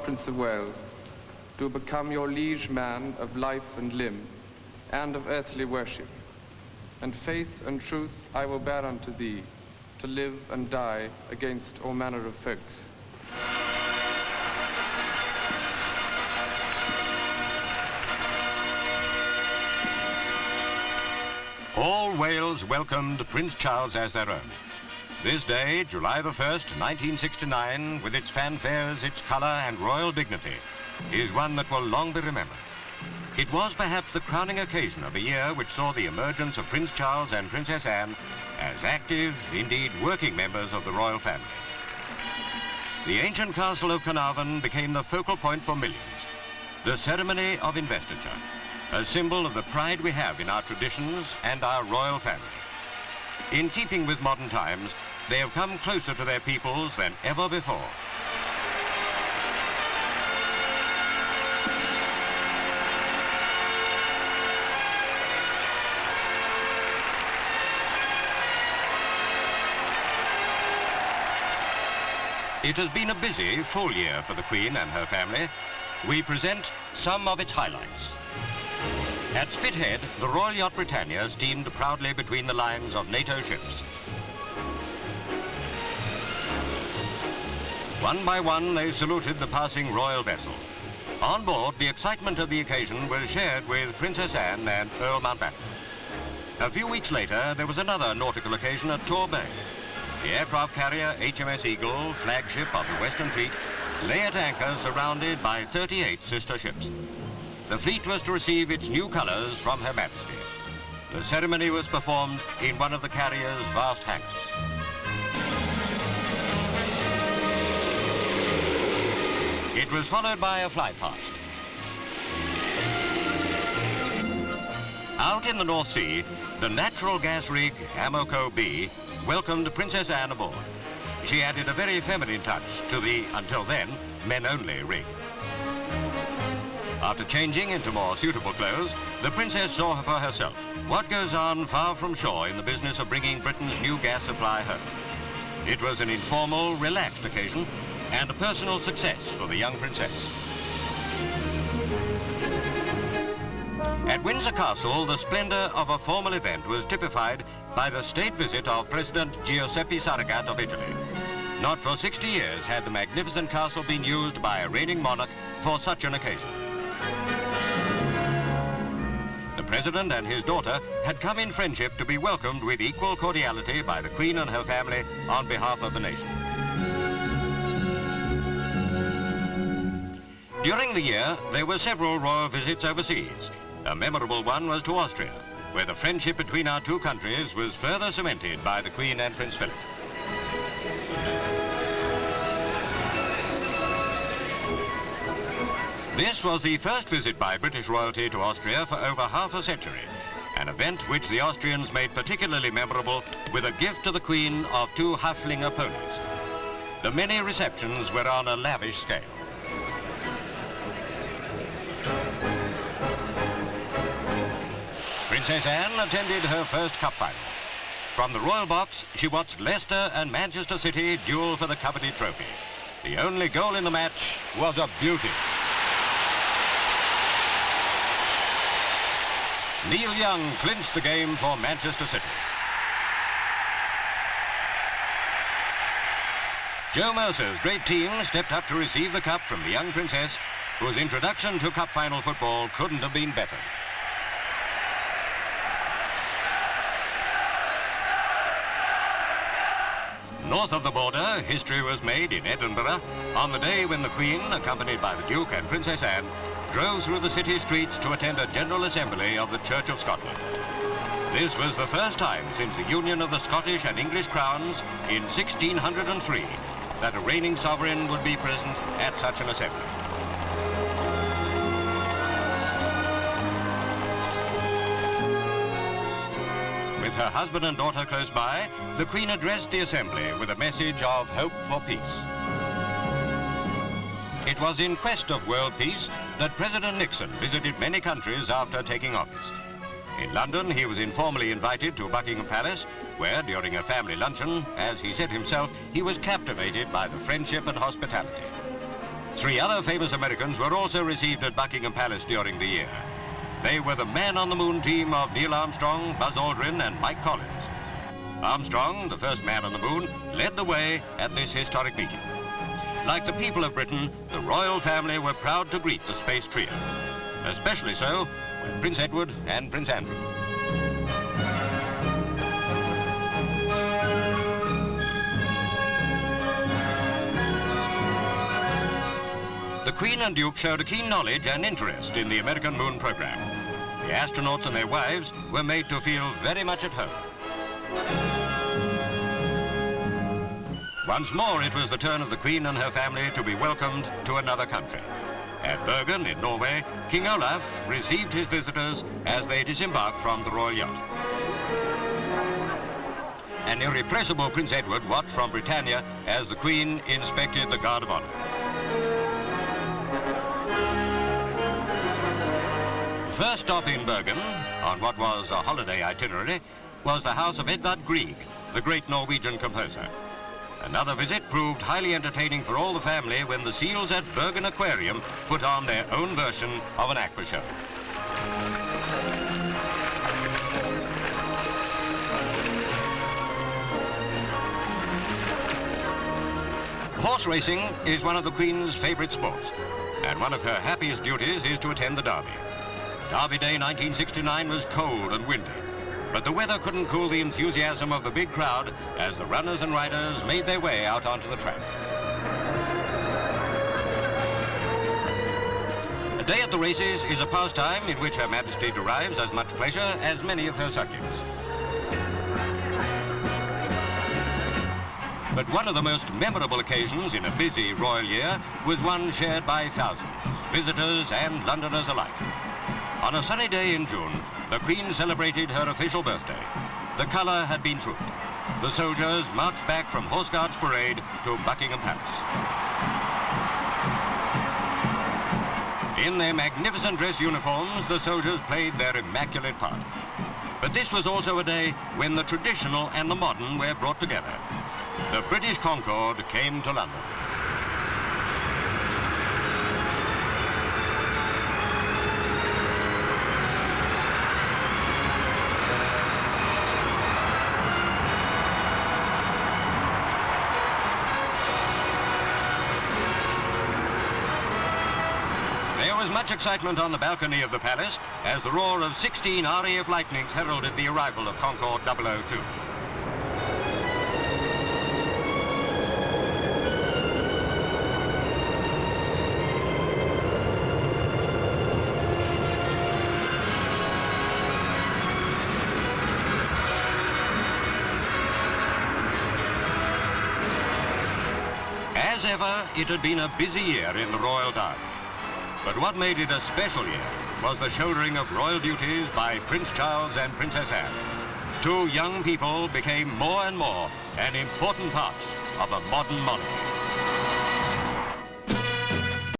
Prince of Wales, to become your liege man of life and limb, and of earthly worship. And faith and truth I will bear unto thee, to live and die against all manner of folks. All Wales welcomed Prince Charles as their own. This day, July the 1st, 1969, with its fanfares, its colour and royal dignity, is one that will long be remembered. It was perhaps the crowning occasion of a year which saw the emergence of Prince Charles and Princess Anne as active, indeed working members of the royal family. The ancient castle of Caernarvon became the focal point for millions. The ceremony of investiture, a symbol of the pride we have in our traditions and our royal family. In keeping with modern times, they have come closer to their peoples than ever before. It has been a busy, full year for the Queen and her family. We present some of its highlights. At Spithead, the Royal Yacht Britannia steamed proudly between the lines of Nato ships. One by one, they saluted the passing royal vessel. On board, the excitement of the occasion was shared with Princess Anne and Earl Mountbatten. A few weeks later, there was another nautical occasion at Torbay. The aircraft carrier HMS Eagle, flagship of the Western Fleet, lay at anchor surrounded by 38 sister ships. The fleet was to receive its new colours from Her Majesty. The ceremony was performed in one of the carrier's vast hangars. It was followed by a fly-past. Out in the North Sea, the natural gas rig Amoco B welcomed Princess Anne aboard. She added a very feminine touch to the, until then, men-only rig. After changing into more suitable clothes, the Princess saw for herself what goes on far from shore in the business of bringing Britain's new gas supply home. It was an informal, relaxed occasion and a personal success for the young princess. At Windsor Castle, the splendour of a formal event was typified by the state visit of President Giuseppe Saragat of Italy. Not for 60 years had the magnificent castle been used by a reigning monarch for such an occasion. The President and his daughter had come in friendship to be welcomed with equal cordiality by the Queen and her family on behalf of the nation. During the year, there were several royal visits overseas. A memorable one was to Austria, where the friendship between our two countries was further cemented by the Queen and Prince Philip. This was the first visit by British royalty to Austria for over half a century, an event which the Austrians made particularly memorable with a gift to the Queen of 2 Haflinger ponies. The many receptions were on a lavish scale. Princess Anne attended her first cup final. From the royal box, she watched Leicester and Manchester City duel for the coveted trophy. The only goal in the match was a beauty. Neil Young clinched the game for Manchester City. Joe Mercer's great team stepped up to receive the cup from the young princess, whose introduction to cup final football couldn't have been better. North of the border, history was made in Edinburgh on the day when the Queen, accompanied by the Duke and Princess Anne, drove through the city streets to attend a General Assembly of the Church of Scotland. This was the first time since the union of the Scottish and English crowns in 1603 that a reigning sovereign would be present at such an assembly. With her husband and daughter close by, the Queen addressed the assembly with a message of hope for peace. It was in quest of world peace that President Nixon visited many countries after taking office. In London, he was informally invited to Buckingham Palace, where, during a family luncheon, as he said himself, he was captivated by the friendship and hospitality. 3 other famous Americans were also received at Buckingham Palace during the year. They were the man-on-the-moon team of Neil Armstrong, Buzz Aldrin and Mike Collins. Armstrong, the first man on the moon, led the way at this historic meeting. Like the people of Britain, the royal family were proud to greet the space trio. Especially so with Prince Edward and Prince Andrew. The Queen and Duke showed a keen knowledge and interest in the American moon program. The astronauts and their wives were made to feel very much at home. Once more, it was the turn of the Queen and her family to be welcomed to another country. At Bergen in Norway, King Olaf received his visitors as they disembarked from the royal yacht. An irrepressible Prince Edward watched from Britannia as the Queen inspected the Guard of Honor. The first stop in Bergen, on what was a holiday itinerary, was the house of Edvard Grieg, the great Norwegian composer. Another visit proved highly entertaining for all the family when the seals at Bergen Aquarium put on their own version of an aqua show. Horse racing is one of the Queen's favourite sports, and one of her happiest duties is to attend the Derby. Derby Day 1969 was cold and windy, but the weather couldn't cool the enthusiasm of the big crowd as the runners and riders made their way out onto the track. A day at the races is a pastime in which Her Majesty derives as much pleasure as many of her subjects. But one of the most memorable occasions in a busy royal year was one shared by thousands, visitors and Londoners alike. On a sunny day in June, the Queen celebrated her official birthday. The colour had been trooped. The soldiers marched back from Horse Guards Parade to Buckingham Palace. In their magnificent dress uniforms, the soldiers played their immaculate part. But this was also a day when the traditional and the modern were brought together. The British Concorde came to London. There was much excitement on the balcony of the palace as the roar of 16 RAF Lightnings heralded the arrival of Concorde 002. As ever, it had been a busy year in the Royal Guard. But what made it a special year was the shouldering of royal duties by Prince Charles and Princess Anne. 2 young people became more and more an important part of a modern monarchy.